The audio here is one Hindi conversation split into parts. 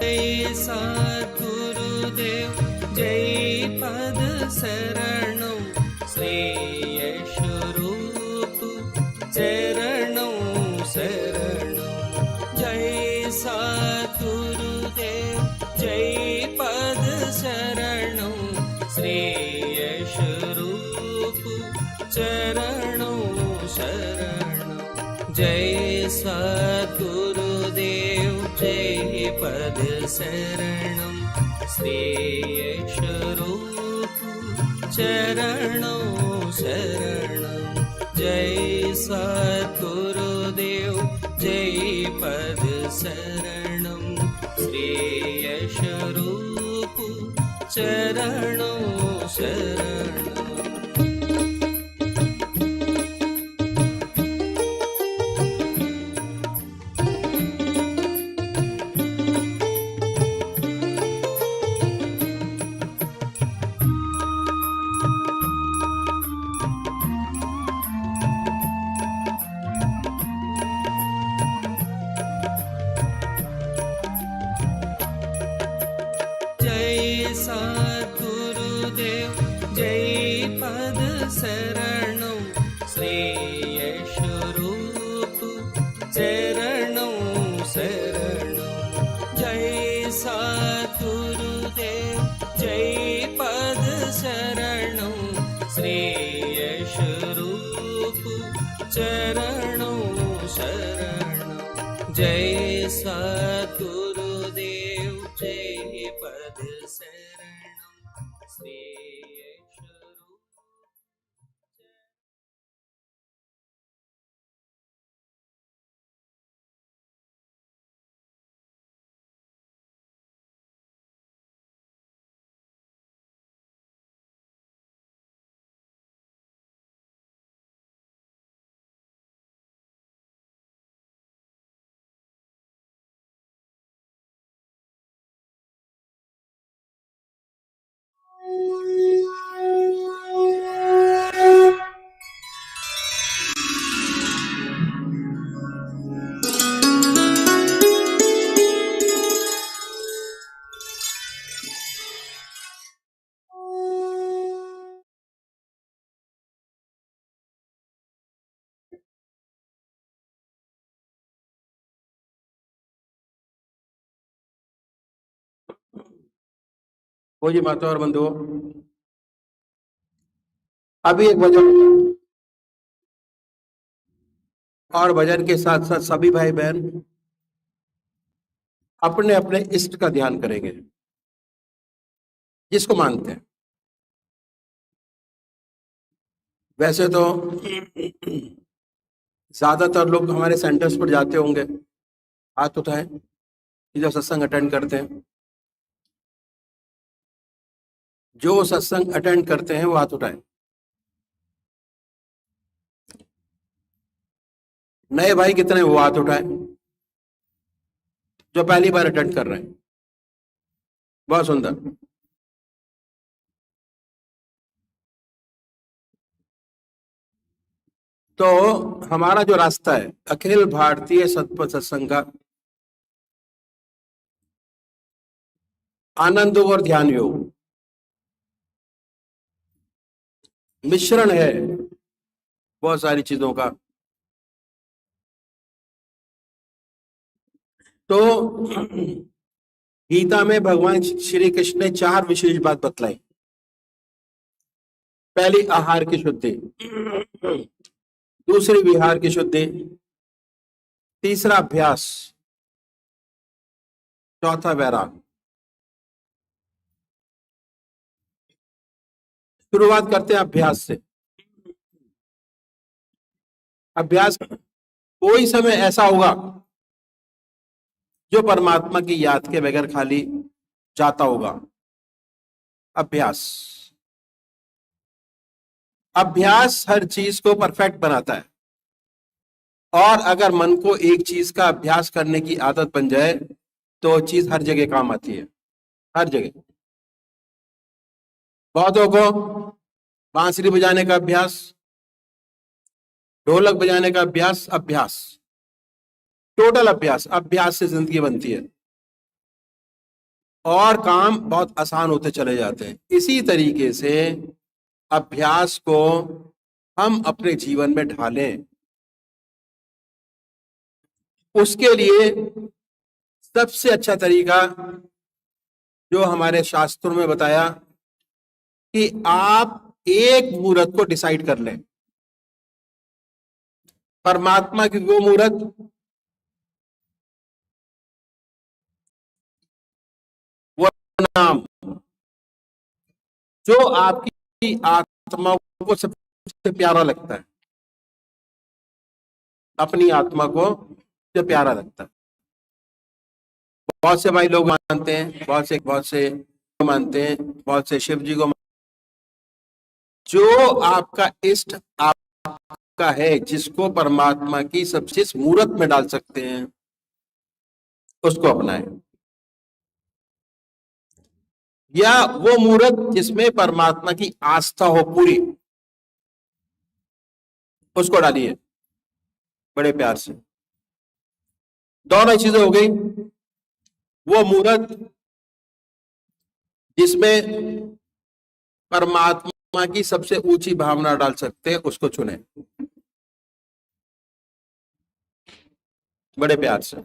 जय सद्गुरुदेव जय पद शरणों श्रेयस रूप चरणों शरणों। जय सद्गुरुदेव जय पद शरणों श्रेयस रूप चरणों शरणों। जय सद्गुरुदेव जय पद शरणं श्रेयस रूप चरणों शरणं। जय सद्गुरुदेव जय पद शरणं श्रेयस रूप चरणों शरणं। जय सद्गुरुदेव जय पद शरणों श्रेयस रूप चरणों शरणों। जय सद्गुरुदेव जय पद शरणों श्रेयस रूप चरणों शरणं। जय सद्गुरुदेव जय पद शरणं श्रेयस रूप। वो जी माता और बंधुओं, अभी एक भजन और भजन के साथ साथ सभी भाई बहन अपने अपने इष्ट का ध्यान करेंगे जिसको मानते हैं। वैसे तो ज्यादातर लोग हमारे सेंटर्स पर जाते होंगे, हाथ उठाएं जो सत्संग अटेंड करते हैं। जो सत्संग अटेंड करते हैं वो हाथ उठाएं। नए भाई कितने हैं वो हाथ उठाएं। जो पहली बार अटेंड कर रहे हैं, बहुत सुंदर। तो हमारा जो रास्ता है अखिल भारतीय सतपथ सत्संग का आनंद और ध्यान योग मिश्रण है बहुत सारी चीजों का। तो गीता में भगवान श्री कृष्ण ने 4 विशेष बात बतलाई। पहली आहार की शुद्धि, दूसरी विहार की शुद्धि, तीसरा अभ्यास, चौथा वैराग। शुरुआत करते हैं अभ्यास से। अभ्यास कोई समय ऐसा होगा जो परमात्मा की याद के बगैर खाली जाता होगा। अभ्यास अभ्यास हर चीज को परफेक्ट बनाता है। और अगर मन को एक चीज का अभ्यास करने की आदत बन जाए तो चीज हर जगह काम आती है, हर जगह। बहुतों को बांसुरी बजाने का अभ्यास, ढोलक बजाने का अभ्यास, अभ्यास टोटल अभ्यास। अभ्यास से जिंदगी बनती है। और काम बहुत आसान होते चले जाते हैं। इसी तरीके से अभ्यास को हम अपने जीवन में ढालें। उसके लिए सबसे अच्छा तरीका जो हमारे शास्त्रों में बताया कि आप एक मुहूर्त को डिसाइड कर लें। परमात्मा की वो मुहूर्त वो नाम जो आपकी आत्मा को सबसे प्यारा लगता है, अपनी आत्मा को जो प्यारा लगता है। बहुत से भाई लोग मानते हैं, बहुत से मानते हैं, बहुत से शिव जी को। जो आपका इष्ट आपका है, जिसको परमात्मा की सबसे मूर्त में डाल सकते हैं, उसको अपनाएं। या वो मूर्त जिसमें परमात्मा की आस्था हो पूरी, उसको डालिए बड़े प्यार से। दोनों चीजें हो गई। वो मूर्त जिसमें परमात्मा की सबसे ऊंची भावना डाल सकते हैं, उसको चुने बड़े प्यार से।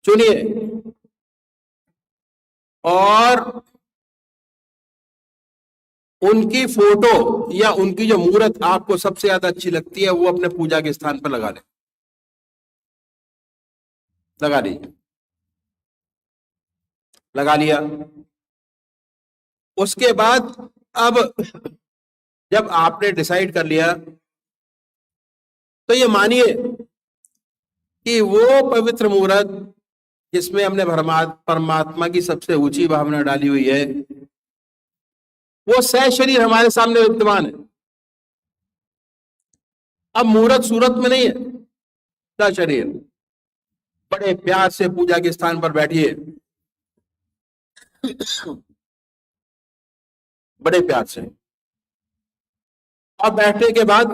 चुनिए और उनकी फोटो या उनकी जो मूर्त आपको सबसे ज्यादा अच्छी लगती है, वो अपने पूजा के स्थान पर लगा लीजिए। लगा लिया। उसके बाद अब जब आपने डिसाइड कर लिया, तो ये मानिए कि वो पवित्र मूर्त जिसमें हमने परमात्मा की सबसे ऊंची भावना डाली हुई है, वो सशरीर हमारे सामने विद्यमान है। अब मूर्त सूरत में नहीं है, सशरीर। बड़े प्यार से पूजा के स्थान पर बैठिए, बड़े प्यार से। अब बैठने के बाद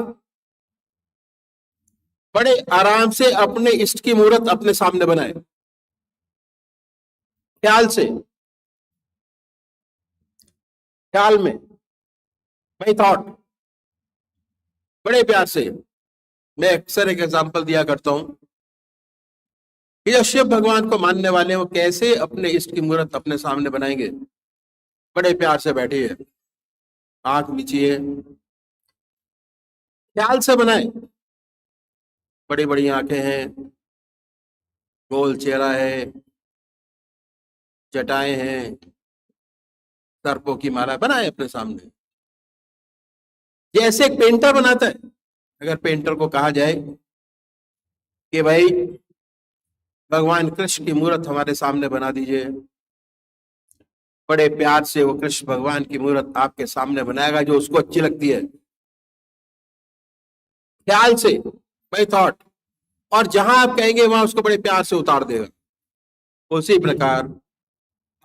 बड़े आराम से अपने इष्ट की मूर्त अपने सामने बनाए, ख्याल में बाई थॉट, बड़े प्यार से। मैं अक्सर एक एग्जांपल दिया करता हूं कि जो शिव भगवान को मानने वाले हैं, वो कैसे अपने इष्ट की मूर्त अपने सामने बनाएंगे। बड़े प्यार से बैठिए, आंख मीचिए, ख्याल से बनाए। बड़ी बड़ी आंखें हैं, गोल चेहरा है, जटाएं हैं, सर्पों की माला बनाए अपने सामने, जैसे एक पेंटर बनाता है। अगर पेंटर को कहा जाए कि भाई भगवान कृष्ण की मूर्त हमारे सामने बना दीजिए, बड़े प्यार से वो कृष्ण भगवान की मूर्त आपके सामने बनाएगा जो उसको अच्छी लगती है, ख्याल से, बाय थॉट। और जहां आप कहेंगे वहां उसको बड़े प्यार से उतार देगा। उसी प्रकार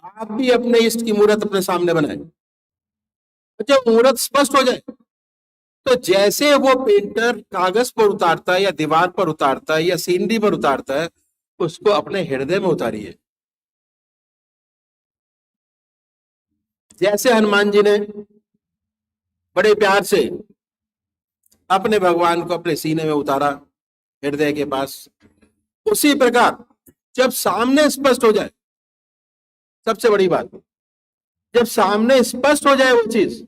आप भी अपने इष्ट की मूर्त अपने सामने बनाए। जब मूर्त स्पष्ट हो जाए, तो जैसे वो पेंटर कागज पर उतारता है या दीवार पर उतारता है या सीनरी पर उतारता है, उसको अपने हृदय में उतारिए। जैसे हनुमान जी ने बड़े प्यार से अपने भगवान को अपने सीने में उतारा, हृदय के पास, उसी प्रकार जब सामने स्पष्ट हो जाए, सबसे बड़ी बात, जब सामने स्पष्ट हो जाए वो चीज,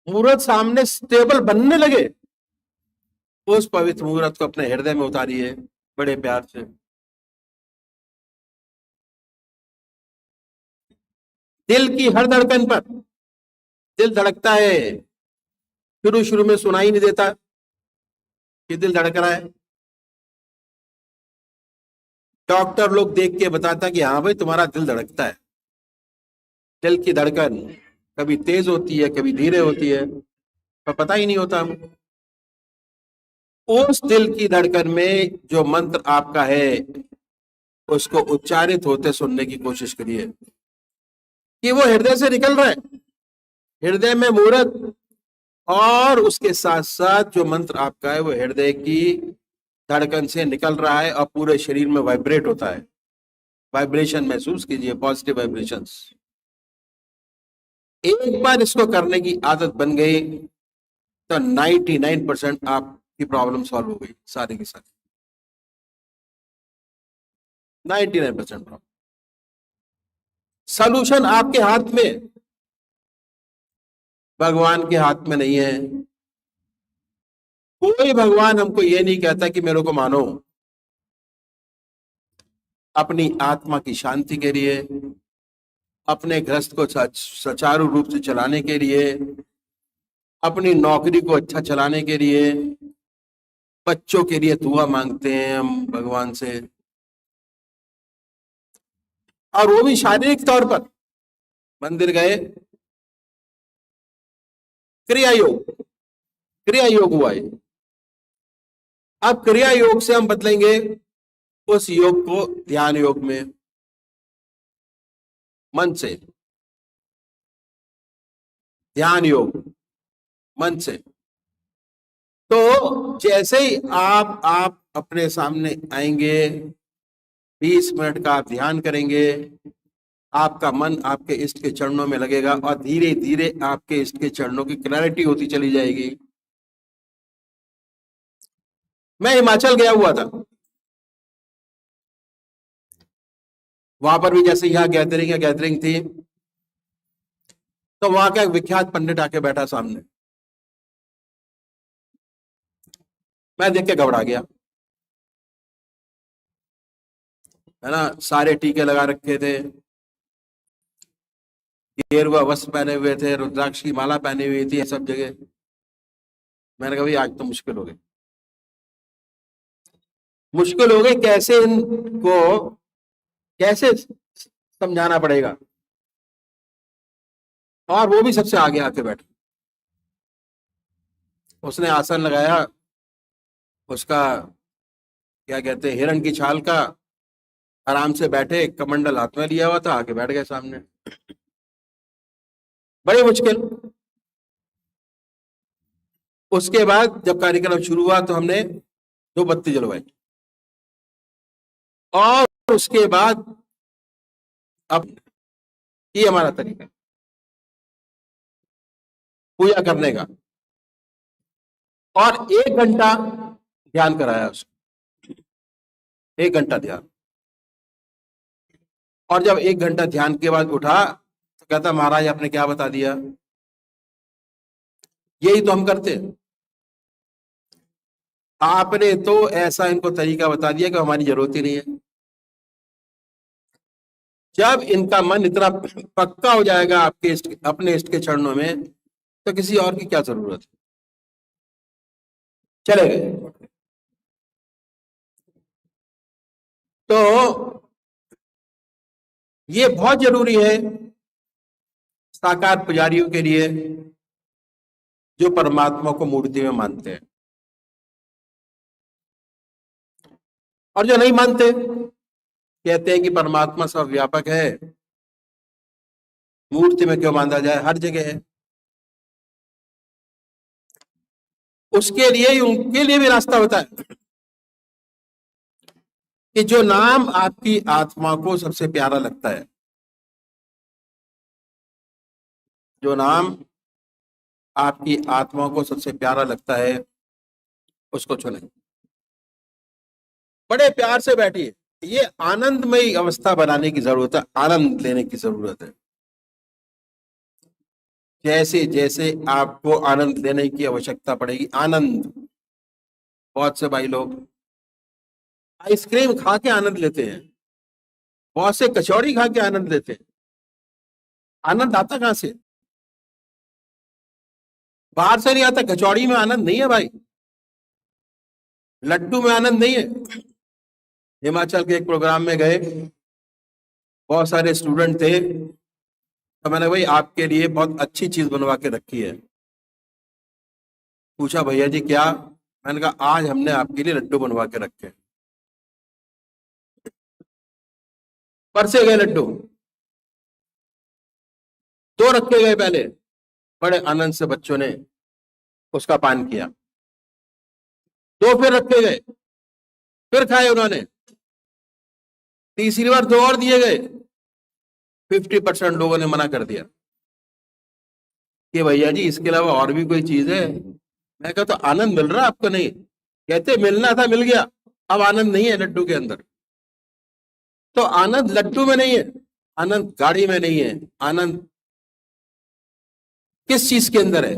मूर्त सामने स्टेबल बनने लगे, उस पवित्र मूर्त को अपने हृदय में उतारिए बड़े प्यार से। दिल की हर धड़कन पर, दिल धड़कता है, शुरू शुरू में सुनाई नहीं देता कि दिल धड़क रहा है। डॉक्टर लोग देख के बताता कि हाँ भाई तुम्हारा दिल धड़कता है। दिल की धड़कन कभी तेज होती है, कभी धीरे होती है, पर पता ही नहीं होता। उस दिल की धड़कन में जो मंत्र आपका है, उसको उच्चारित होते सुनने की कोशिश करिए कि वो हृदय से निकल रहा है, हृदय में मूर्त, और उसके साथ साथ जो मंत्र आपका है वो हृदय की धड़कन से निकल रहा है और पूरे शरीर में वाइब्रेट होता है। वाइब्रेशन महसूस कीजिए, पॉजिटिव वाइब्रेशंस। एक बार इसको करने की आदत बन गई तो 99% आपकी प्रॉब्लम सॉल्व हो गई, सारी की सारी 99% प्रॉब्लम। सॉल्यूशन आपके हाथ में, भगवान के हाथ में नहीं है। कोई भगवान हमको ये नहीं कहता कि मेरे को मानो। अपनी आत्मा की शांति के लिए, अपने गृहस्थ को सुचारू रूप से चलाने के लिए, अपनी नौकरी को अच्छा चलाने के लिए, बच्चों के लिए दुआ मांगते हैं हम भगवान से, और वो भी शारीरिक तौर पर। मंदिर गए, क्रिया योग, क्रिया योग हुआ है। अब क्रिया योग से हम बदलेंगे उस योग को ध्यान योग में, मन से, ध्यान योग मन से। तो जैसे ही आप अपने सामने आएंगे, 20 मिनट का आप ध्यान करेंगे, आपका मन आपके इष्ट के चरणों में लगेगा और धीरे धीरे आपके इष्ट के चरणों की क्लैरिटी होती चली जाएगी। मैं हिमाचल गया हुआ था, वहां पर भी जैसे यहाँ गैदरिंग थी, तो वहां का एक विख्यात पंडित आके बैठा सामने। मैं देख के घबरा गया, है ना। सारे टीके लगा रखे थे, गेरुआ वस्त्र पहने हुए थे, रुद्राक्ष की माला पहनी हुई थी सब जगह। मैंने कहा भाई आज तो मुश्किल हो गई, मुश्किल हो गई। कैसे इनको, कैसे समझाना पड़ेगा। और वो भी सबसे आगे आके बैठा, उसने आसन लगाया, उसका क्या कहते हैं, हिरण की छाल का, आराम से बैठे, कमंडल हाथ में लिया हुआ था, आके बैठ गए सामने। बड़ी मुश्किल। उसके बाद जब कार्यक्रम शुरू हुआ तो हमने 2 बत्ती जलवाई, और उसके बाद अब ये हमारा तरीका पूजा करने का। और 1 घंटा ध्यान कराया उसको, 1 घंटा ध्यान। और जब 1 घंटा ध्यान के बाद उठा तो कहता महाराज आपने क्या बता दिया, यही तो हम करते हैं। आपने तो ऐसा इनको तरीका बता दिया कि हमारी जरूरत ही नहीं है। जब इनका मन इतना पक्का हो जाएगा आपके इष्ट, अपने इष्ट के चरणों में, तो किसी और की क्या जरूरत है। चले गए। तो ये बहुत जरूरी है साकार पुजारियों के लिए, जो परमात्मा को मूर्ति में मानते हैं। और जो नहीं मानते, कहते हैं कि परमात्मा सब व्यापक है, मूर्ति में क्यों माना जाए, हर जगह है। उसके लिए, उनके लिए भी रास्ता होता है कि जो नाम आपकी आत्मा को सबसे प्यारा लगता है, जो नाम आपकी आत्मा को सबसे प्यारा लगता है, उसको चुने। बड़े प्यार से बैठिए। ये आनंदमयी अवस्था बनाने की जरूरत है, आनंद लेने की जरूरत है। जैसे जैसे आपको आनंद लेने की आवश्यकता पड़ेगी, आनंद। बहुत से भाई लोग आइसक्रीम खा के आनंद लेते हैं, बहुत से कचौड़ी खा के आनंद लेते हैं। आनंद आता कहां से? बाहर से नहीं आता। कचौड़ी में आनंद नहीं है भाई, लड्डू में आनंद नहीं है। हिमाचल के एक प्रोग्राम में गए, बहुत सारे स्टूडेंट थे, तो मैंने भाई आपके लिए बहुत अच्छी चीज बनवा के रखी है। पूछा भैया जी क्या? मैंने कहा आज हमने आपके लिए लड्डू बनवा के रखे। परसे गए लड्डू, 2 रखे गए पहले, बड़े आनंद से बच्चों ने उसका पान किया। 2 फिर रखे गए, फिर खाए उन्होंने। तीसरी बार 2 और दिए गए, 50% लोगों ने मना कर दिया कि भैया जी इसके अलावा और भी कोई चीज है। मैं कहा तो आनंद मिल रहा है आपको नहीं? कहते मिलना था मिल गया, अब आनंद नहीं है लड्डू के अंदर। तो आनंद लड्डू में नहीं है, आनंद गाड़ी में नहीं है, आनंद किस चीज के अंदर है?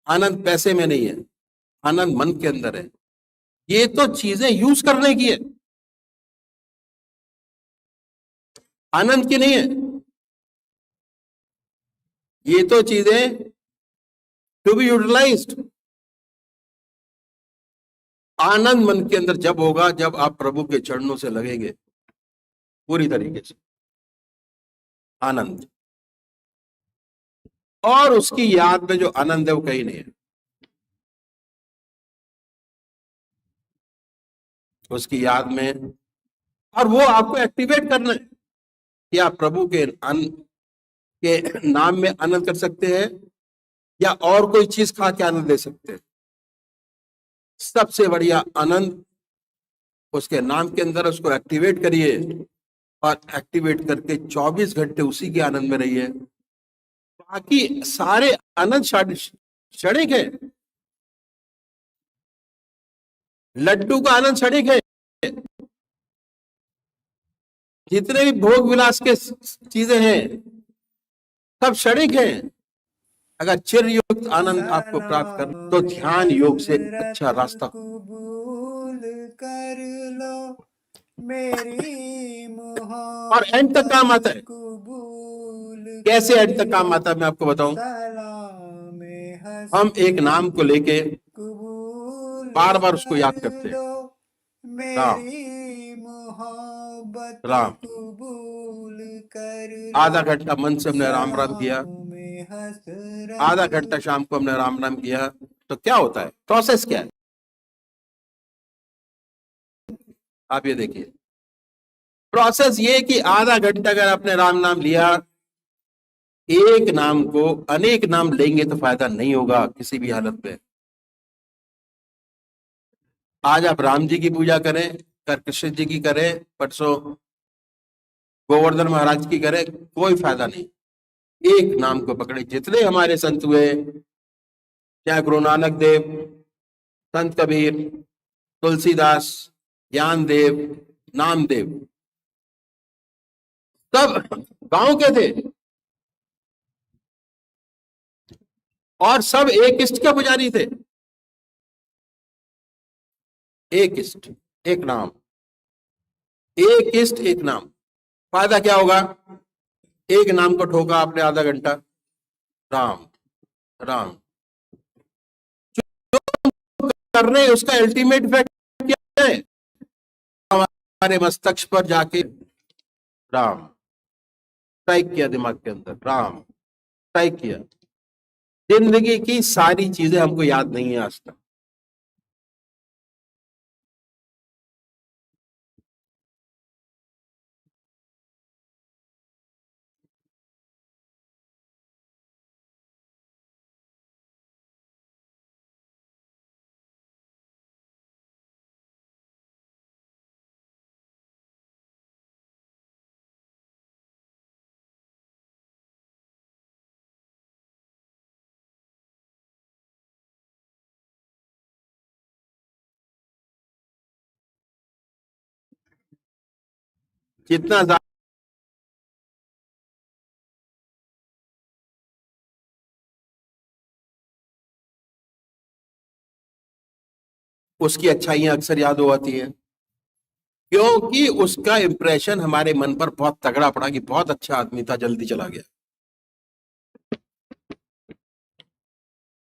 आनंद पैसे में नहीं है, आनंद मन के अंदर है। ये तो चीजें यूज करने की है, आनंद की नहीं है। ये तो चीजें टू बी यूटिलाइज्ड। आनंद मन के अंदर जब होगा जब आप प्रभु के चरणों से लगेंगे पूरी तरीके से, आनंद। और उसकी याद में जो आनंद है वो कहीं नहीं है। उसकी याद में, और वो आपको एक्टिवेट करना है कि आप प्रभु के के नाम में आनंद कर सकते हैं या और कोई चीज खा के आनंद ले सकते हैं। सबसे बढ़िया आनंद उसके नाम के अंदर, उसको एक्टिवेट करिए और एक्टिवेट करके 24 घंटे उसी के आनंद में रहिए। बाकी सारे आनंद क्षणिक है। लड्डू का आनंद क्षणिक है, जितने भी भोग विलास के चीजें हैं सब क्षणिक हैं। अगर चिर युक्त आनंद आपको प्राप्त कर तो ध्यान योग से अच्छा रास्ता। कबूल कर लो मेरी और एंड तक काम आता है। कबूल कैसे एंड तक काम आता है मैं आपको बताऊं। हम एक नाम को लेके बार बार उसको याद करते हैं, राम राम। आधा घंटा मन से हमने राम राम किया, आधा घंटा शाम को हमने राम राम किया, तो क्या होता है? प्रोसेस क्या है आप ये देखिए। प्रोसेस ये कि आधा घंटा अगर आपने राम नाम लिया, एक नाम को अनेक नाम लेंगे तो फायदा नहीं होगा किसी भी हालत में। आज आप राम जी की पूजा करें, कल कृष्ण जी की करें, परसों गोवर्धन महाराज की करें, कोई फायदा नहीं। एक नाम को पकड़े। जितने हमारे संत हुए, चाहे गुरु नानक देव, संत कबीर, तुलसीदास, ज्ञानदेव, नामदेव, सब गांव के थे और सब एक इष्ट के पुजारी थे। एक इष्ट एक नाम, एक इष्ट एक नाम। फायदा क्या होगा? एक नाम को ठोका आपने आधा घंटा, राम राम कर रहे, उसका अल्टीमेट इफेक्ट क्या है? हमारे मस्तिष्क पर जाके राम टाइप किया, दिमाग के अंदर राम टाइप किया। जिंदगी की सारी चीजें हमको याद नहीं है आज तक। जितना ज्यादा उसकी अच्छाइयां अक्सर याद हो आती हैं, क्योंकि उसका इंप्रेशन हमारे मन पर बहुत तगड़ा पड़ा कि बहुत अच्छा आदमी था, जल्दी चला गया।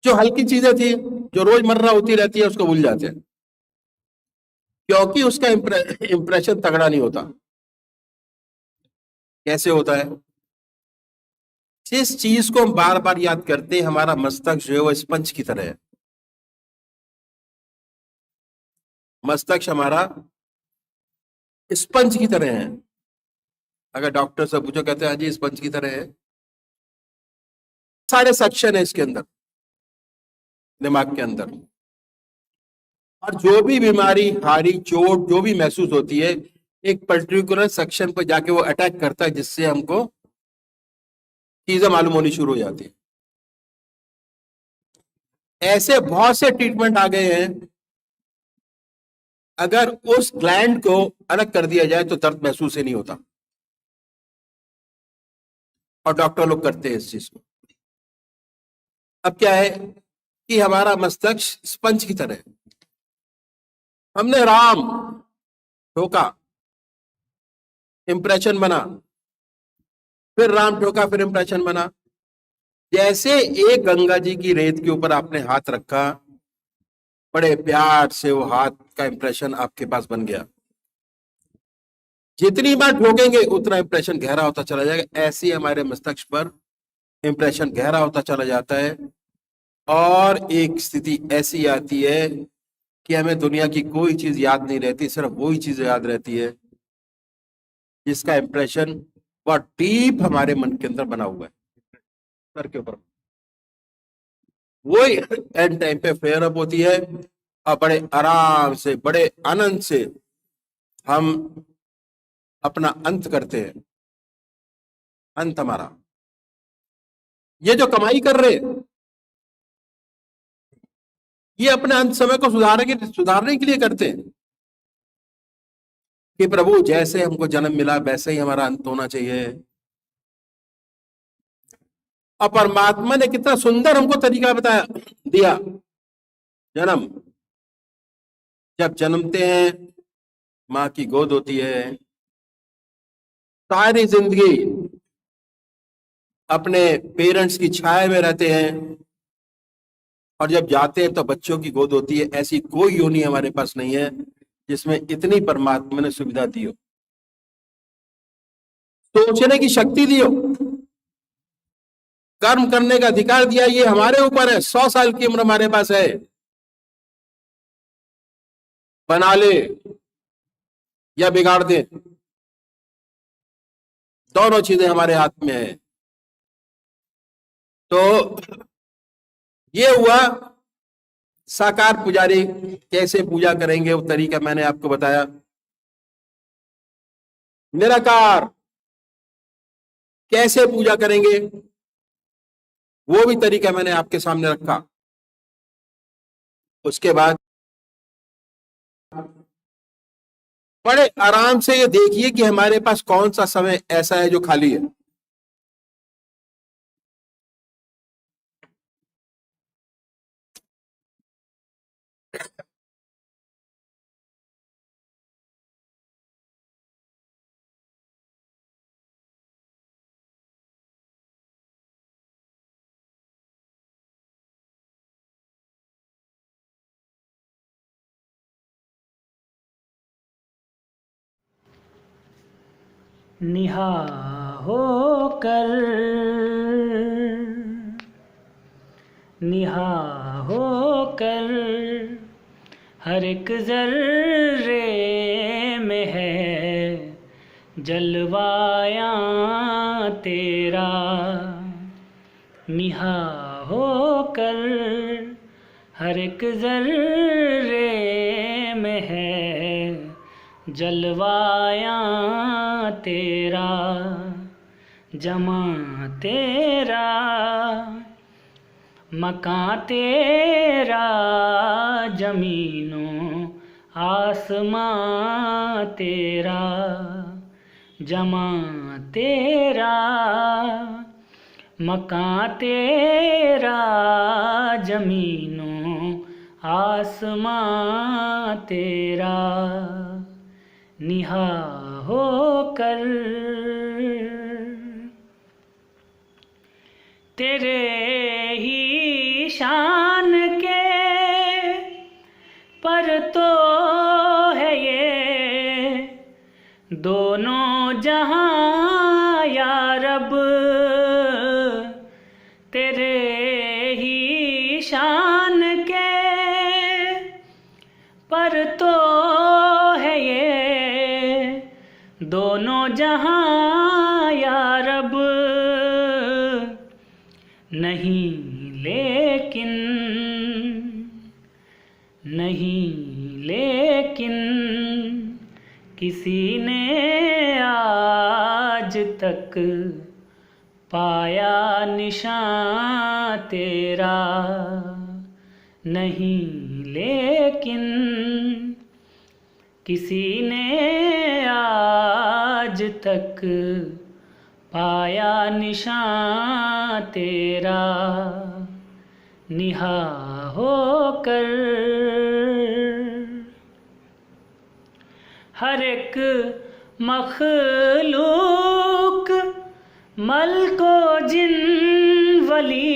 जो हल्की चीजें थी, जो रोजमर्रा होती रहती है, उसको भूल जाते हैं, क्योंकि उसका इंप्रेशन तगड़ा नहीं होता। कैसे होता है? जिस चीज को हम बार बार याद करते हैं, हमारा मस्तिष्क जो है वो स्पंज की तरह है। मस्तिष्क हमारा स्पंज की तरह है। अगर डॉक्टर से पूछो, कहते हैं जी स्पंज की तरह है। सारे सेक्शन है इसके अंदर, दिमाग के अंदर। और जो भी बीमारी, हारी, चोट जो भी महसूस होती है, एक पर्टिकुलर सेक्शन पर जाके वो अटैक करता है, जिससे हमको चीजें मालूम होनी शुरू हो जाती है। ऐसे बहुत से ट्रीटमेंट आ गए हैं, अगर उस ग्लैंड को अलग कर दिया जाए तो दर्द महसूस ही नहीं होता, और डॉक्टर लोग करते हैं इस चीज को। अब क्या है कि हमारा मस्तिष्क स्पंज की तरह है। हमने राम ठोका, इंप्रेशन बना, फिर राम ठोका, फिर इंप्रेशन बना। जैसे एक गंगा जी की रेत के ऊपर आपने हाथ रखा, बड़े प्यार से वो हाथ का इंप्रेशन आपके पास बन गया। जितनी बार ठोकेंगे उतना इंप्रेशन गहरा होता चला जाएगा। ऐसे ही हमारे मस्तिष्क पर इंप्रेशन गहरा होता चला जाता है, और एक स्थिति ऐसी आती है कि हमें दुनिया की कोई चीज याद नहीं रहती, सिर्फ वही चीज याद रहती है जिसका इंप्रेशन बहुत डीप हमारे मन के अंदर बना हुआ है, सर के ऊपर। वही एंड टाइम पे फेयर अप होती है, और बड़े आराम से, बड़े आनंद से हम अपना अंत करते हैं। अंत हमारा, ये जो कमाई कर रहे, ये अपने अंत समय को सुधारने के लिए करते हैं कि प्रभु जैसे हमको जन्म मिला वैसे ही हमारा अंत होना चाहिए। और परमात्मा ने कितना सुंदर हमको तरीका बताया दिया। जन्म, जब जन्मते हैं माँ की गोद होती है, सारी जिंदगी अपने पेरेंट्स की छाया में रहते हैं, और जब जाते हैं तो बच्चों की गोद होती है। ऐसी कोई योनि हमारे पास नहीं है जिसमें इतनी परमात्मा ने सुविधा दी हो, सोचने की शक्ति दी हो, कर्म करने का अधिकार दिया। ये हमारे ऊपर है। 100 साल की उम्र हमारे पास है, बना ले या बिगाड़ दे, दोनों चीजें हमारे हाथ में है। तो ये हुआ साकार पुजारी कैसे पूजा करेंगे, वो तरीका मैंने आपको बताया। निराकार कैसे पूजा करेंगे, वो भी तरीका मैंने आपके सामने रखा। उसके बाद बड़े आराम से ये देखिए कि हमारे पास कौन सा समय ऐसा है जो खाली है। निहा होकर हर एक जर्रे में है जलवाया तेरा। निहा होकर हर एक जर्रे में है जलवाया तेरा। जमा तेरा मकां तेरा जमीनों आसमां तेरा। जमा तेरा मकां तेरा जमीनों आसमां तेरा। निहा होकर तेरे ही शान के पर तो है ये दोनों जहां या रब। तेरे ही शान के पर तो है ये दोनों जहां या रब। नहीं लेकिन किसी ने आज तक पाया निशान तेरा नहीं, लेकिन किसी ने आज तक पाया निशान तेरा निहा होकर। हर एक मखलूक मल को जिन वली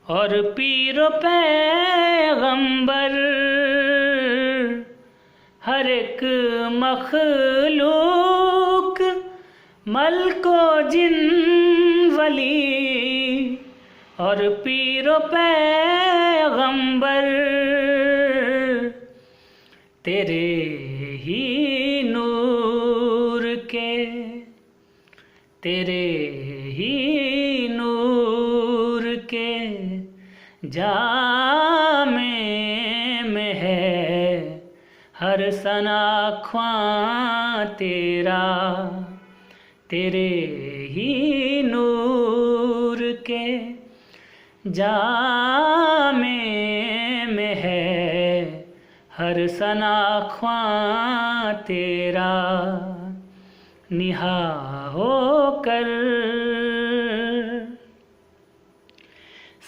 और पीरो पैगंबर, हर एक मखलूक मल को जिन वली और पीरो पैगंबर, तेरे ही नूर के, तेरे ही नूर के जामे में है हर सना ख्वां तेरा, तेरे ही नूर के जामे में है हर सना ख्वां तेरा निहा होकर।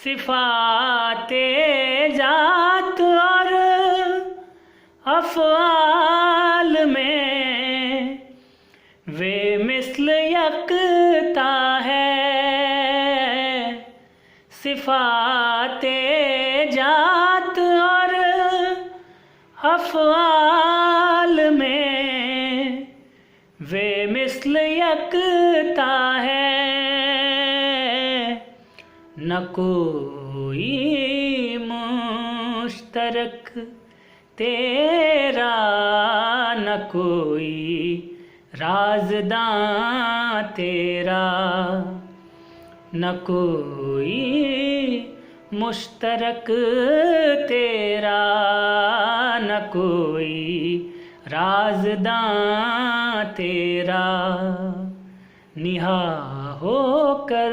सिफाते जात और अफ़आल में वे मिस्ल यकता है, सिफाते जात और अफ़आल में वे मिस्ल यकता है, न कोई मुश्तरक तेरा, न कोई राज़दां तेरा, न कोई मुश्तरक तेरा, न कोई राज़दां तेरा निहा होकर।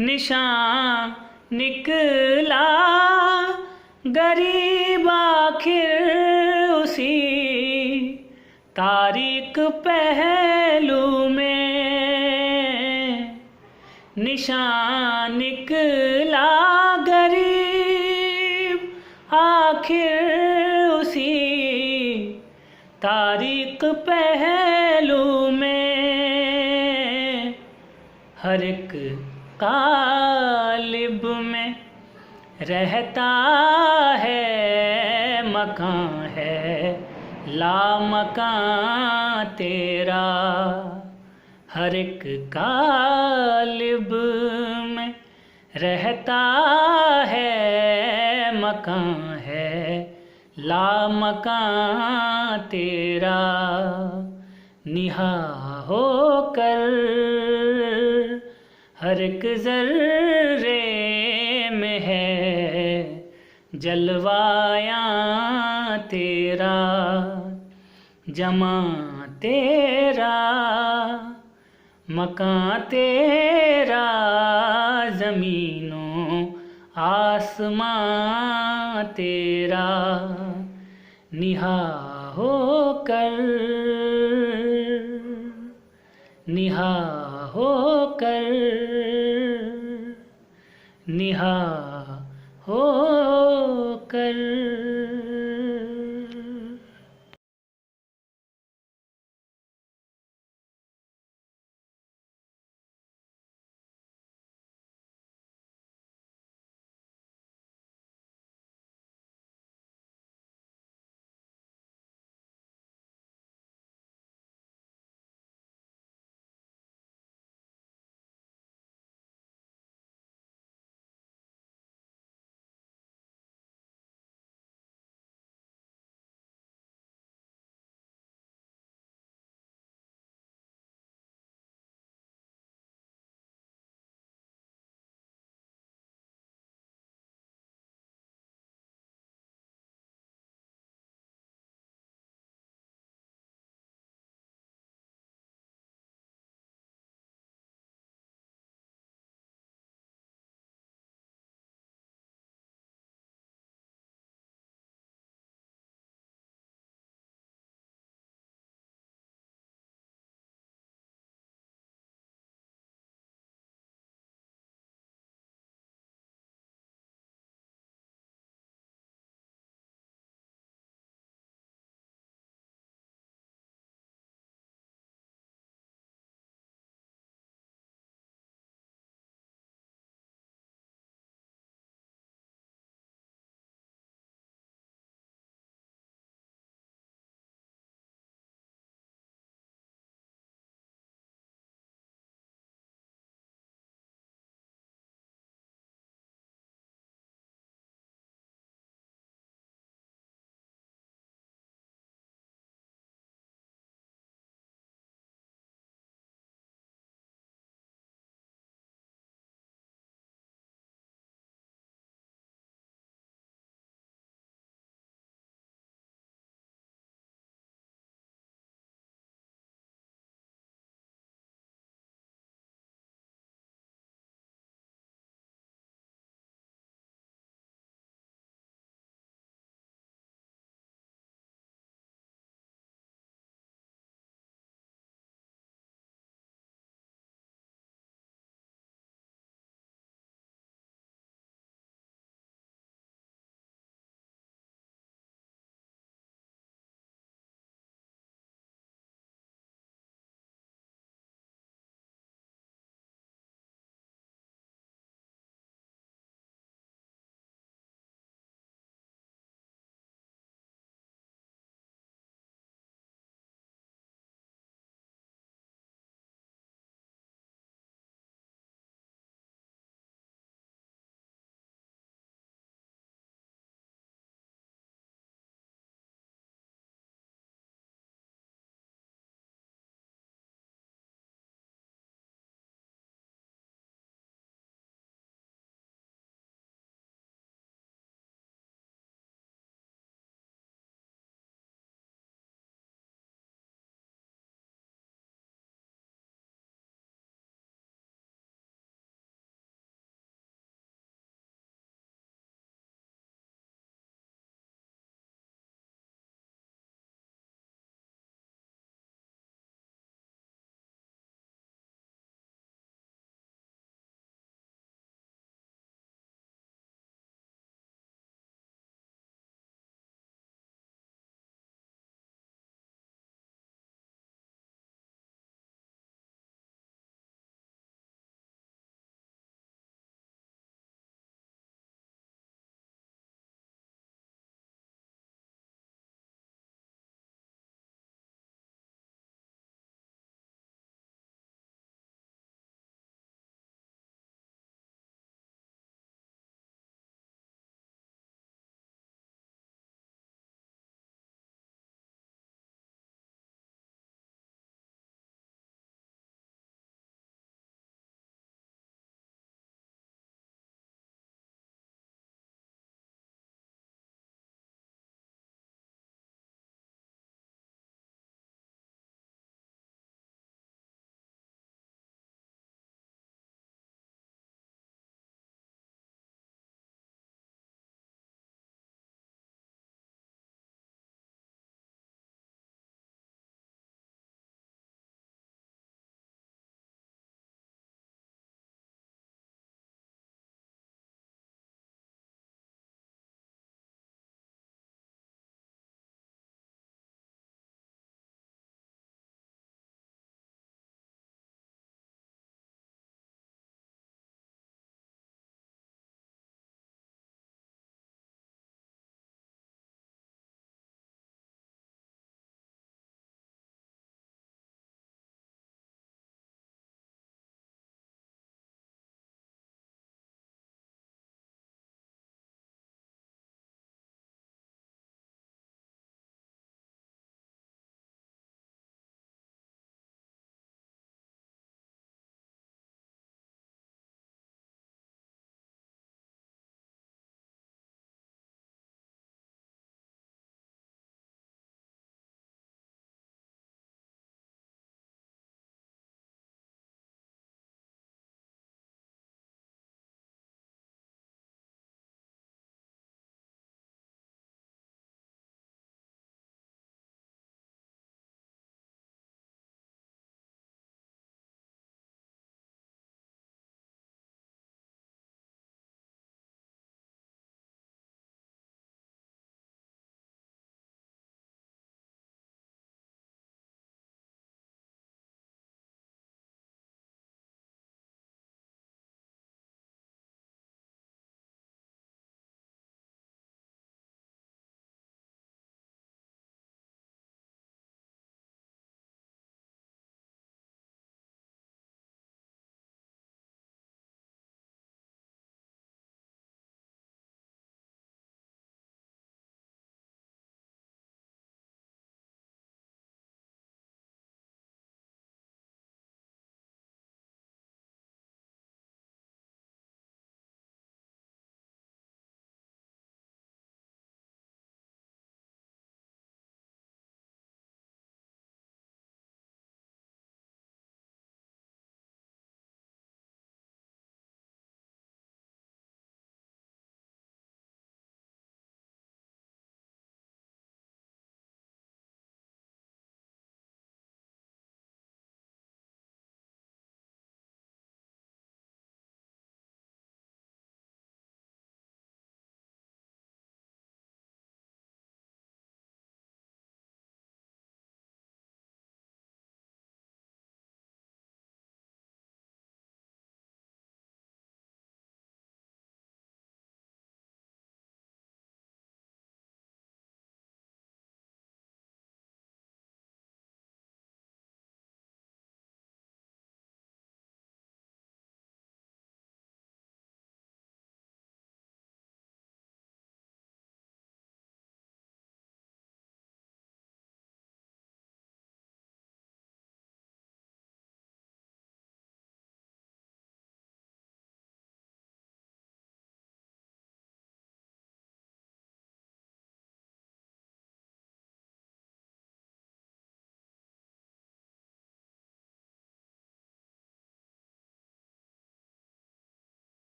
निशान निकला गरीब आखिर उसी तारीक पहलू में, निशान निकला गरीब आखिर उसी तारीक पहलू में, हर एक कालिब में रहता है मकान है लामकान तेरा, हर एक कालिब में रहता है मकान है लामकान तेरा निहा होकर। हर एक ज़र्रे में है जलवाया तेरा, जमा तेरा मकान तेरा ज़मीनों आसमां तेरा निहा होकर, निहा होकर, निहा होकर।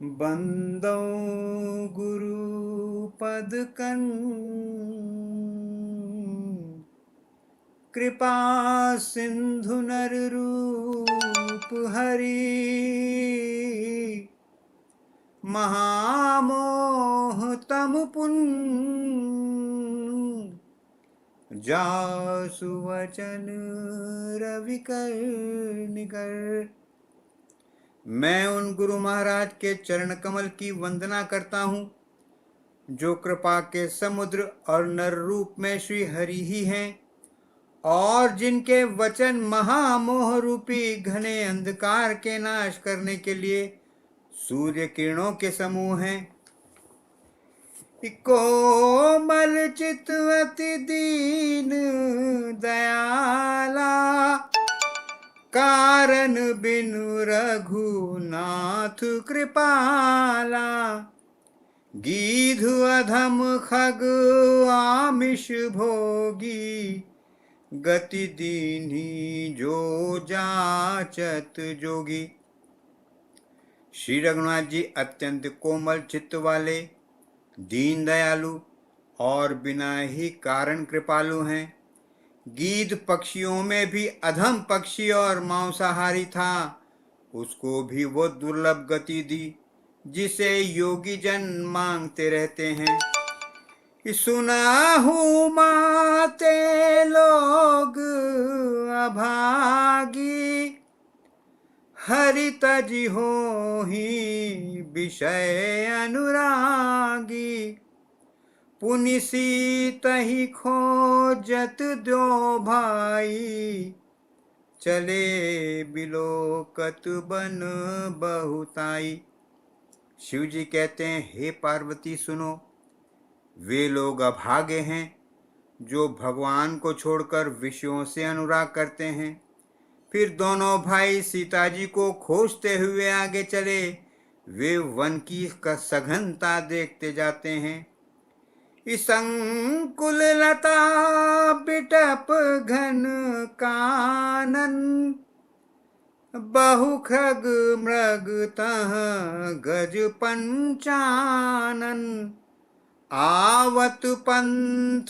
बंदो गुरु पद कन कृपा सिंधु नर रूप हरि महामोह तम पुन जासु वचन रवि कर निकर। मैं उन गुरु महाराज के चरण कमल की वंदना करता हूँ जो कृपा के समुद्र और नर रूप में श्री हरि ही हैं और जिनके वचन महामोह रूपी घने अंधकार के नाश करने के लिए सूर्य किरणों के समूह हैं। कोमल चित अति दीन दयाला कारण बिनु रघुनाथ कृपाला। गीधु अधम खग आमिष भोगी गति दीन्ही जो जाचत जोगी। श्री रघुनाथ जी अत्यंत कोमल चित्त वाले, दीन दयालु और बिना ही कारण कृपालु हैं। गीध पक्षियों में भी अधम पक्षी और मांसाहारी था, उसको भी वो दुर्लभ गति दी जिसे योगी जन मांगते रहते हैं। सुनाहु माते लोग अभागी हरि तजी हो ही विषय अनुरागी। पुनि सीत ही खोजत दो भाई चले बिलोकत बन बहुताई। शिव जी कहते हैं, हे पार्वती सुनो, वे लोग अभागे हैं जो भगवान को छोड़कर विषयों से अनुराग करते हैं। फिर दोनों भाई सीता जी को खोजते हुए आगे चले। वे वन की सघनता देखते जाते हैं। इस अंकुल लता बिटप घन कानन बहुखग मृग तह गज पंचानन। आवत पंथ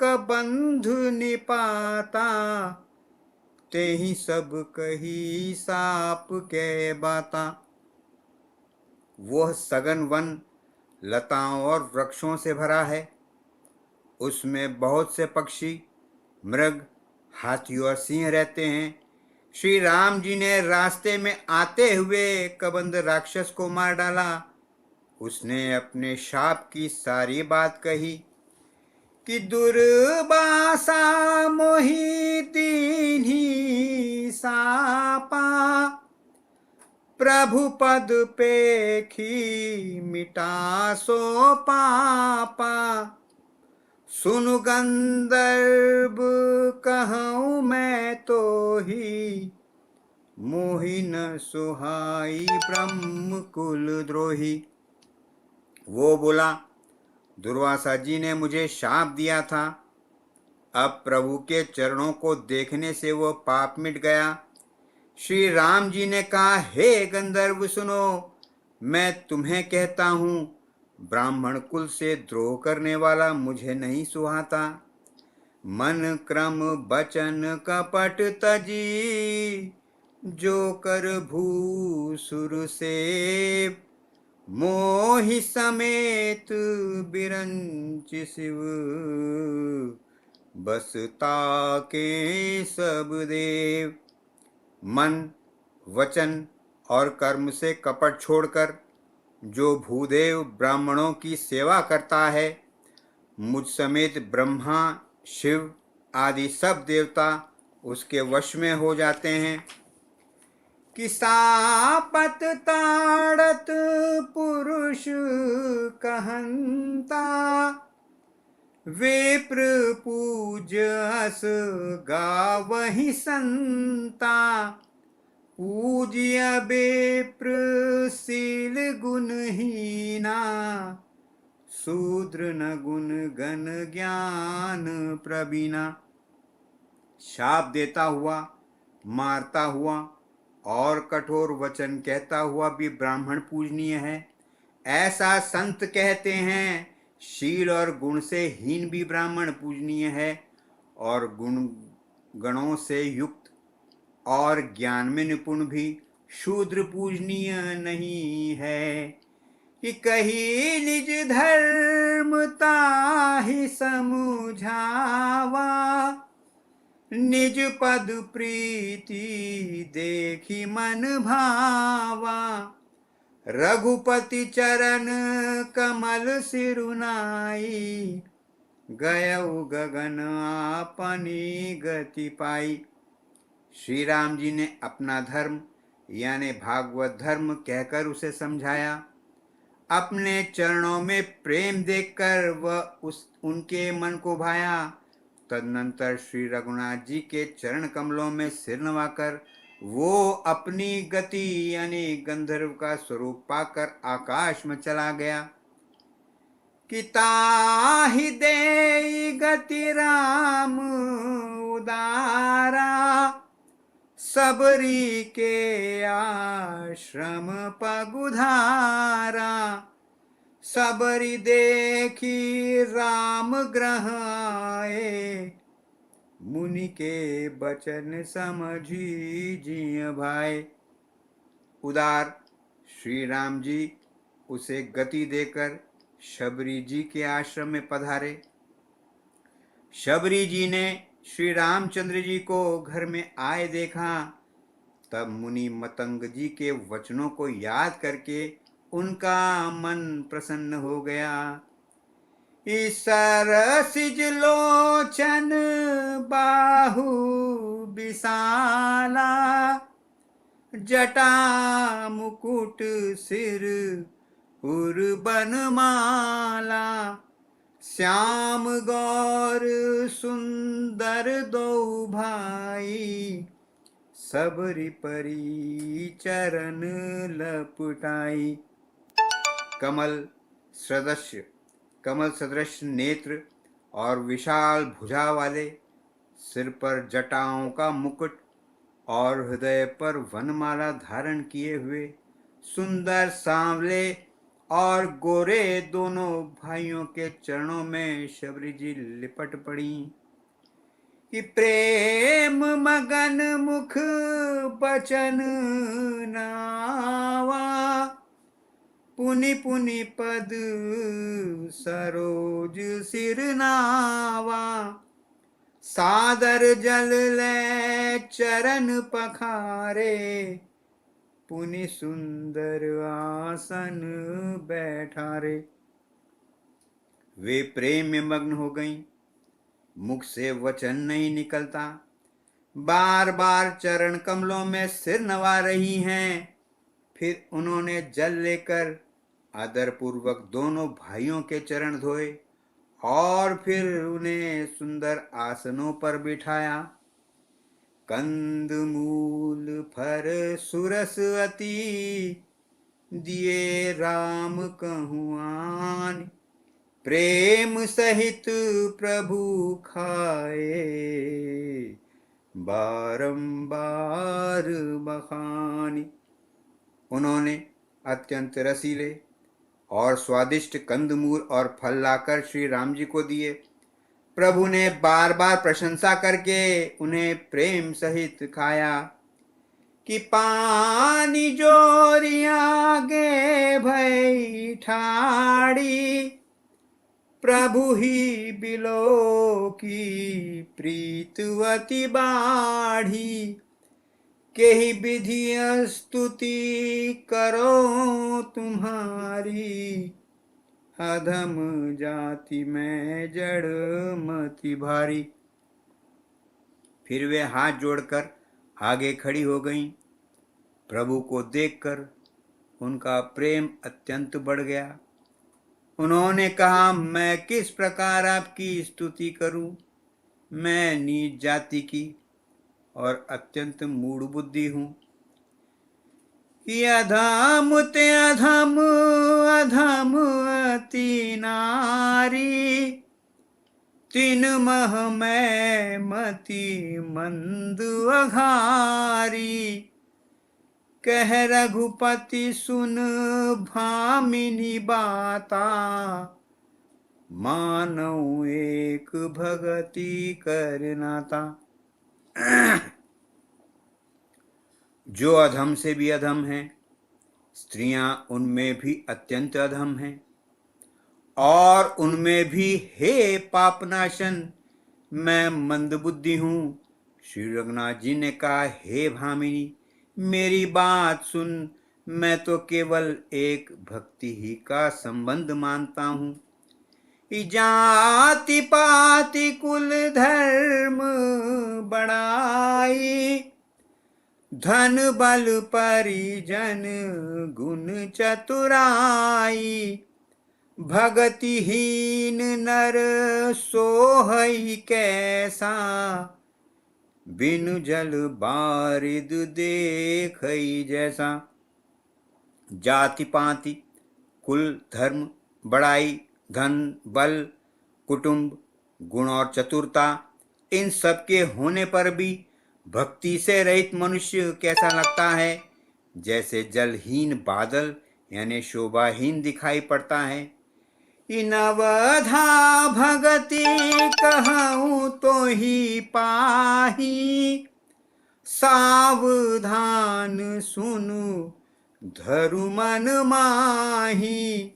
कबंधु निपाता तेहि सब कही साप के बाता। वह सघन वन लताओं और वृक्षों से भरा है। उसमें बहुत से पक्षी, मृग, हाथी और सिंह रहते हैं। श्री राम जी ने रास्ते में आते हुए कबंध राक्षस को मार डाला। उसने अपने शाप की सारी बात कही कि दुर्बासा मोहि दीन्ही सापा प्रभु पद पेखी मिटा सो पापा। सुनु गंधर्व कहूँ मैं तो ही मोहि न सुहाई ब्रह्म कुल द्रोही। वो बोला, दुर्वासा जी ने मुझे शाप दिया था, अब प्रभु के चरणों को देखने से वो पाप मिट गया। श्री राम जी ने कहा, हे गंधर्व सुनो, मैं तुम्हें कहता हूँ, ब्राह्मण कुल से द्रोह करने वाला मुझे नहीं सुहाता। मन क्रम बचन कपट तजी जो कर भूसुर से मोहि समेत बिरंच शिव बसता के सब देव। मन, वचन और कर्म से कपट छोड़कर जो भूदेव ब्राह्मणों की सेवा करता है, मुझ समेत ब्रह्मा, शिव आदि सब देवता उसके वश में हो जाते हैं। कि सापत ताड़त पुरुष कहंता विप्र पूज अस गावहि संता। पूज्य विप्र शील गुणहीना शूद्र न गुण गण ज्ञान प्रवीणा। शाप देता हुआ, मारता हुआ और कठोर वचन कहता हुआ भी ब्राह्मण पूजनीय है, ऐसा संत कहते हैं। शील और गुण से हीन भी ब्राह्मण पूजनीय है, और गणों से युक्त और ज्ञान में निपुण भी शूद्र पूजनीय नहीं है। कि कही निज धर्म ताहि समझावा, निज पद प्रीति देखी मन भावा। रघुपति चरण कमल सिरुनाई, गयउ गगन आपनी गति पाई। श्री राम जी ने अपना धर्म यानी भागवत धर्म कहकर उसे समझाया। अपने चरणों में प्रेम देखकर वह उनके मन को भाया। तदनंतर श्री रघुनाथ जी के चरण कमलों में सिर नवाकर वो अपनी गति यानी गंधर्व का स्वरूप पाकर आकाश में चला गया। कि ताहि देई गति राम उदारा, सबरी के आश्रम पगुधारा। सबरी देखी राम ग्रह आए, मुनि के बचन समझी जिय भाई। उदार श्री राम जी उसे गति देकर शबरी जी के आश्रम में पधारे। शबरी जी ने श्री रामचंद्र जी को घर में आए देखा। तब मुनि मतंग जी के वचनों को याद करके उनका मन प्रसन्न हो गया। ईसर सिज लोचन बाहु विशाला, जटा मुकुट सिर उर्बन माला। श्याम गौर सुंदर दो भाई, सबरी परी चरण लपटाई। कमल सदृश नेत्र और विशाल भुजा वाले, सिर पर जटाओं का मुकुट और हृदय पर वनमाला धारण किए हुए सुंदर सांवले और गोरे दोनों भाइयों के चरणों में शबरी जी लिपट पड़ी। कि प्रेम मगन मुख बचन नावा, पुनि पुनि पद सरोज सिर नावा। सादर जल ले चरण पखारे, पुनि सुंदर आसन बैठारे। वे प्रेम में मग्न हो गईं, मुख से वचन नहीं निकलता, बार बार चरण कमलों में सिर नवा रही हैं। फिर उन्होंने जल लेकर आदरपूर्वक दोनों भाइयों के चरण धोए और फिर उन्हें सुंदर आसनों पर बिठाया। कंद मूल फर सुरस अति, दिए राम कहुआन। प्रेम सहित प्रभु खाए, बारंबार बखानी। उन्होंने अत्यंत रसीले और स्वादिष्ट कंदमूल और फल लाकर श्री राम जी को दिए। प्रभु ने बार बार प्रशंसा करके उन्हें प्रेम सहित खाया। कि पानी जोरिया गे भई ठाड़ी, प्रभु ही बिलो की प्रीतवती बाढ़ी। के ही विधि स्तुति करो तुम्हारी, अधम जाति में जड़ मति भारी। फिर वे हाथ जोड़कर आगे खड़ी हो गईं। प्रभु को देखकर उनका प्रेम अत्यंत बढ़ गया। उन्होंने कहा, मैं किस प्रकार आपकी स्तुति करूं? मैं नीच जाति की और अत्यंत मूढ़ बुद्धि हूं। कि अधम ते अधम अधम अति नारी, तीन मह में मति मंद अघारी। कह रघुपति सुन भामिनी बाता, मानव एक भगति करनाता। जो अधम से भी अधम है, स्त्रियां उनमें भी अत्यंत अधम हैं, और उनमें भी हे पापनाशन मैं मंदबुद्धि हूँ। श्री रघुनाथ जी ने कहा, हे भामिनी मेरी बात सुन, मैं तो केवल एक भक्ति ही का संबंध मानता हूँ। जाति पाति कुल धर्म बड़ाई, धन बल परिजन गुण चतुराई, भगतिहीन नर सोहई कैसा, बिनु जल बारिद देखई जैसा। जाति पाति कुल धर्म बड़ाई, धन बल कुटुंब गुण और चतुरता, इन सब के होने पर भी भक्ति से रहित मनुष्य कैसा लगता है? जैसे जलहीन बादल यानी शोभाहीन दिखाई पड़ता है। इनवधा भगति कहूँ तो ही पाही, सावधान सुनु धरु मन माही।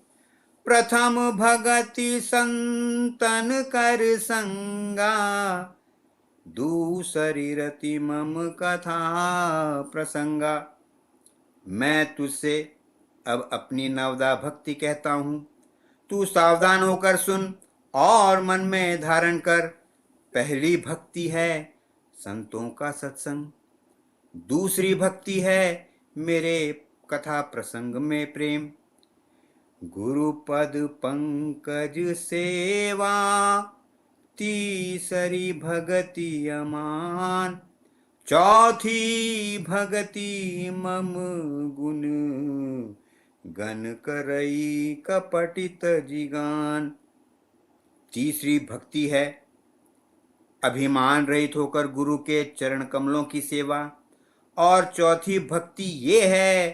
प्रथम भगति संतन कर संगा, दूसरी रति मम कथा प्रसंगा। मैं तुझसे अब अपनी नवदा भक्ति कहता हूँ, तू सावधान होकर सुन और मन में धारण कर। पहली भक्ति है संतों का सत्संग, दूसरी भक्ति है मेरे कथा प्रसंग में प्रेम। गुरु पद पंकज सेवा, तीसरी भगति अमान, चौथी भगति मम गुण, गन करई कपटित जिगान। तीसरी भक्ति है अभिमान रहित होकर गुरु के चरण कमलों की सेवा, और चौथी भक्ति ये है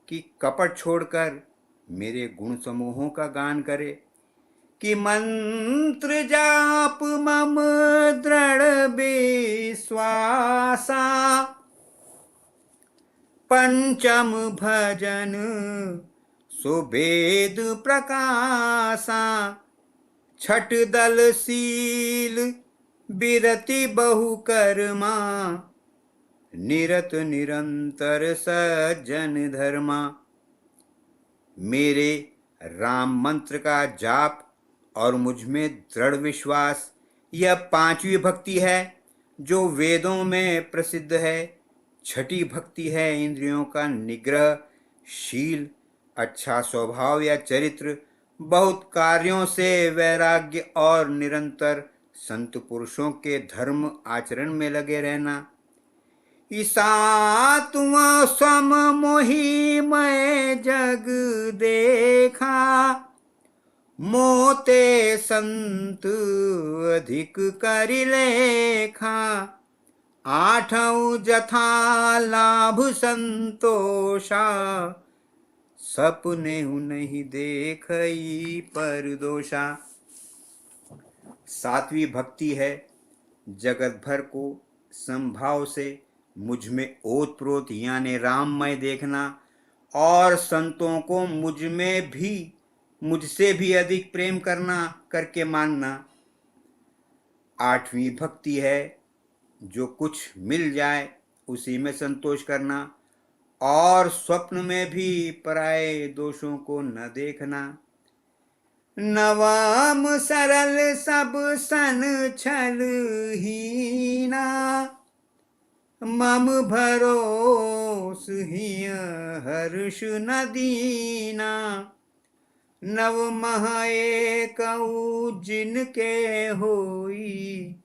कि कपट छोड़कर मेरे गुण समूहों का गान करे। कि मंत्र जाप मम दृढ़ विश्वासा, पंचम भजन सुभेद प्रकाशा, छठ दल शील बिरति बहु कर्मा, निरत निरंतर सज्जन धर्मा। मेरे राम मंत्र का जाप और मुझ में दृढ़ विश्वास, यह पांचवी भक्ति है जो वेदों में प्रसिद्ध है। छठी भक्ति है इंद्रियों का निग्रह, शील, अच्छा स्वभाव या चरित्र, बहुत कार्यों से वैराग्य और निरंतर संत पुरुषों के धर्म आचरण में लगे रहना। ईसात्म सम मोहि मैं जग देखा, मोते संत अधिक करि लेखा। आठौं जथा लाभ संतोषा, सपने नहीं देखई पर दोषा। सातवीं भक्ति है जगत भर को संभाव से मुझ में ओतप्रोत यानी राममय देखना, और संतों को मुझ में भी मुझसे भी अधिक प्रेम करना करके मानना। आठवीं भक्ति है जो कुछ मिल जाए उसी में संतोष करना, और स्वप्न में भी पराये दोषों को न देखना। नवम सरल सब सन छल हीना, मम भरोस हिय हर्ष न दीना। नव मह एकऊ जिनके होई,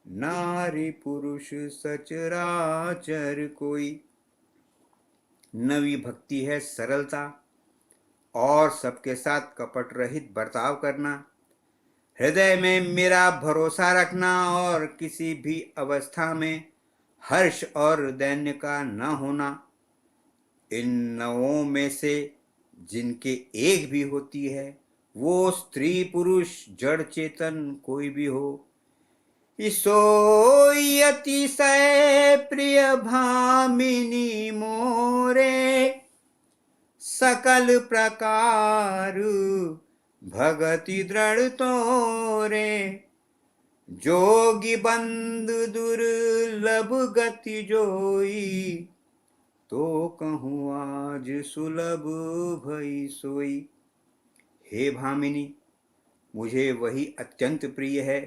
नारी पुरुष सचराचर कोई। नवी भक्ति है सरलता और सबके साथ कपट रहित बर्ताव करना, हृदय में मेरा भरोसा रखना और किसी भी अवस्था में हर्ष और दैन्य का न होना। इन नवों में से जिनके एक भी होती है, वो स्त्री पुरुष जड़ चेतन कोई भी हो, ईसोई अतिशय प्रिय भामिनी मोरे, सकल प्रकार भगति दृढ़ तोरे, जोगी बंद दुर्लभ गति जोई, तो कहूँ आज सुलभ भई सोई। हे भामिनी, मुझे वही अत्यंत प्रिय है,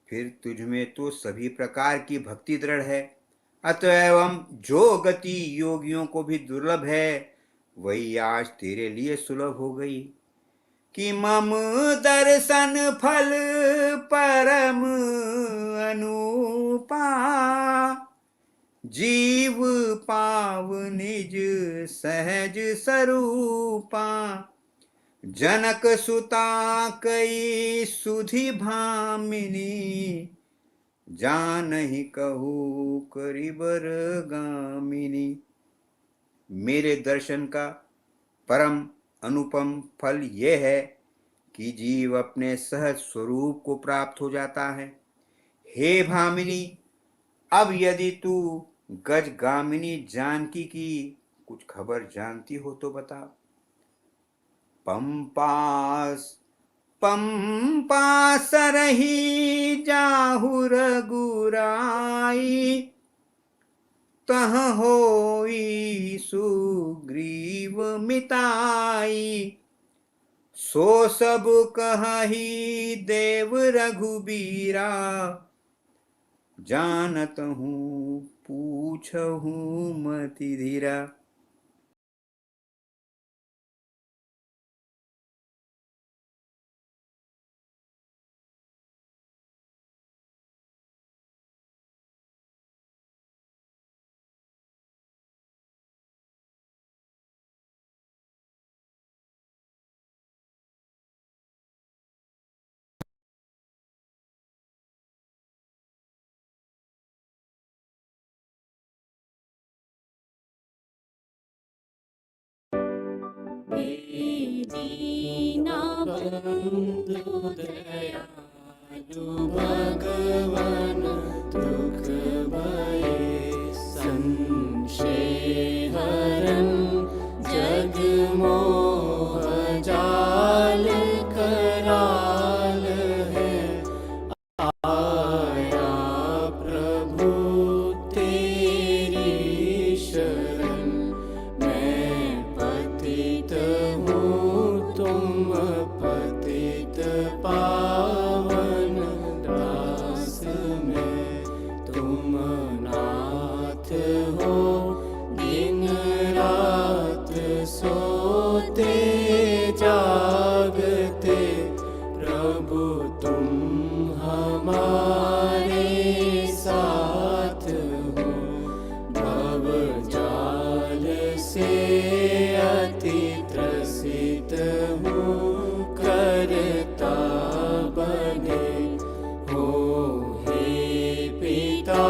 फिर तुझ में तो सभी प्रकार की भक्ति दृढ़ है, अतएव जो गति योगियों को भी दुर्लभ है, वही आज तेरे लिए सुलभ हो गई। कि मम दर्शन फल परम अनुपा, जीव पाव निज सहज स्वरूपा, जनक सुता कई सुधि भामिनी, जानहि कहूँ करिबर गामिनी। मेरे दर्शन का परम अनुपम फल यह है कि जीव अपने सहज स्वरूप को प्राप्त हो जाता है। हे भामिनी, अब यदि तू गजगामिनी जानकी की कुछ खबर जानती हो तो बता। पंपास रही जाहु रघुराई, तह होई सुग्रीव मिताई, सो सब कहही देव रघुबीरा, जानत हूँ पूछहूँ मति धीरा। दीनबन्धु दयालु भगवान, दुख भये संशय हरन्, जग मोह जाल कराल है, आया प्रभु तेरी शरण, मैं पतित हूँ तुम पतित पावन, दास में तुम नाथ हो, दिन रात सोते जागते, प्रभु तुम हमारे साथ हो, भव जाल से अति त्रसित हूँ, करता बने हो हे पिता,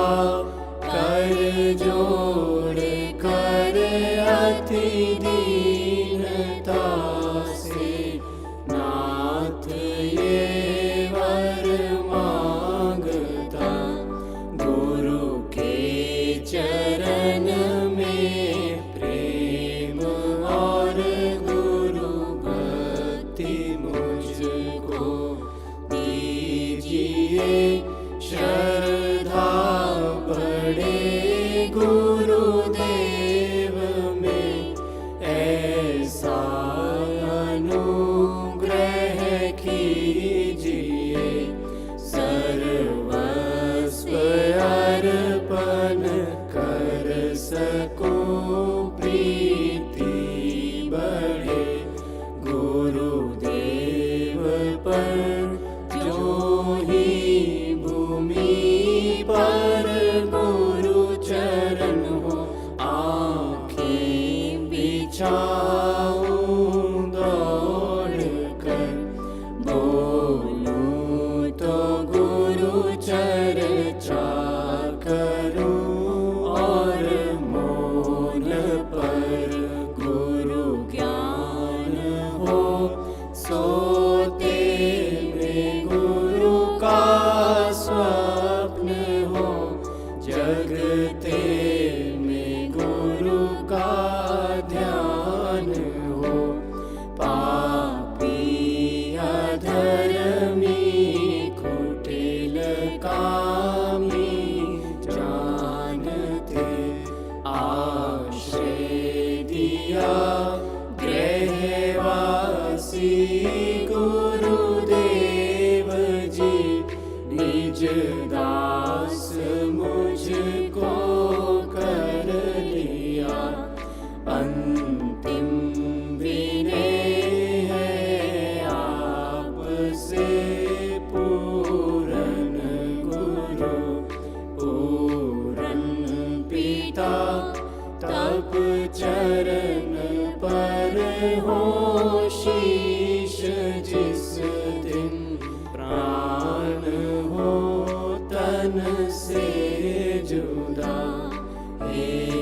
कर जोड़ कर अति दीनता से, नाथ ये वर मांगता, गुरु के चरण में प्रेम और गुरु भक्ति मुझको दीजिए, श्रद्धा बड़े गुरुदेव में, ऐसा अनुग्रह कीजिए, सर्वस्व अर्पण कर सकूं, प्रीति बढ़े गुरुदेव पर, जो ही भूमि पर गुरु चरण हो, आँखें बिछाऊं दौड़ कर, बोलूं तो गुरु चर्चा करूं, और मौन पर लगते में गुरु का ध्यान हो। पापी अधर्मी कुटिल कामी जानते, आश्रय दिया गृहवासी गुरुदेव जी। निज दास मुझको कर लिया, अंतिम विनय है आपसे पूरन गुरु। पूरन पिता तब चरण पर हो शीश, जिस दिन प्राण हो तन से जुदा। हे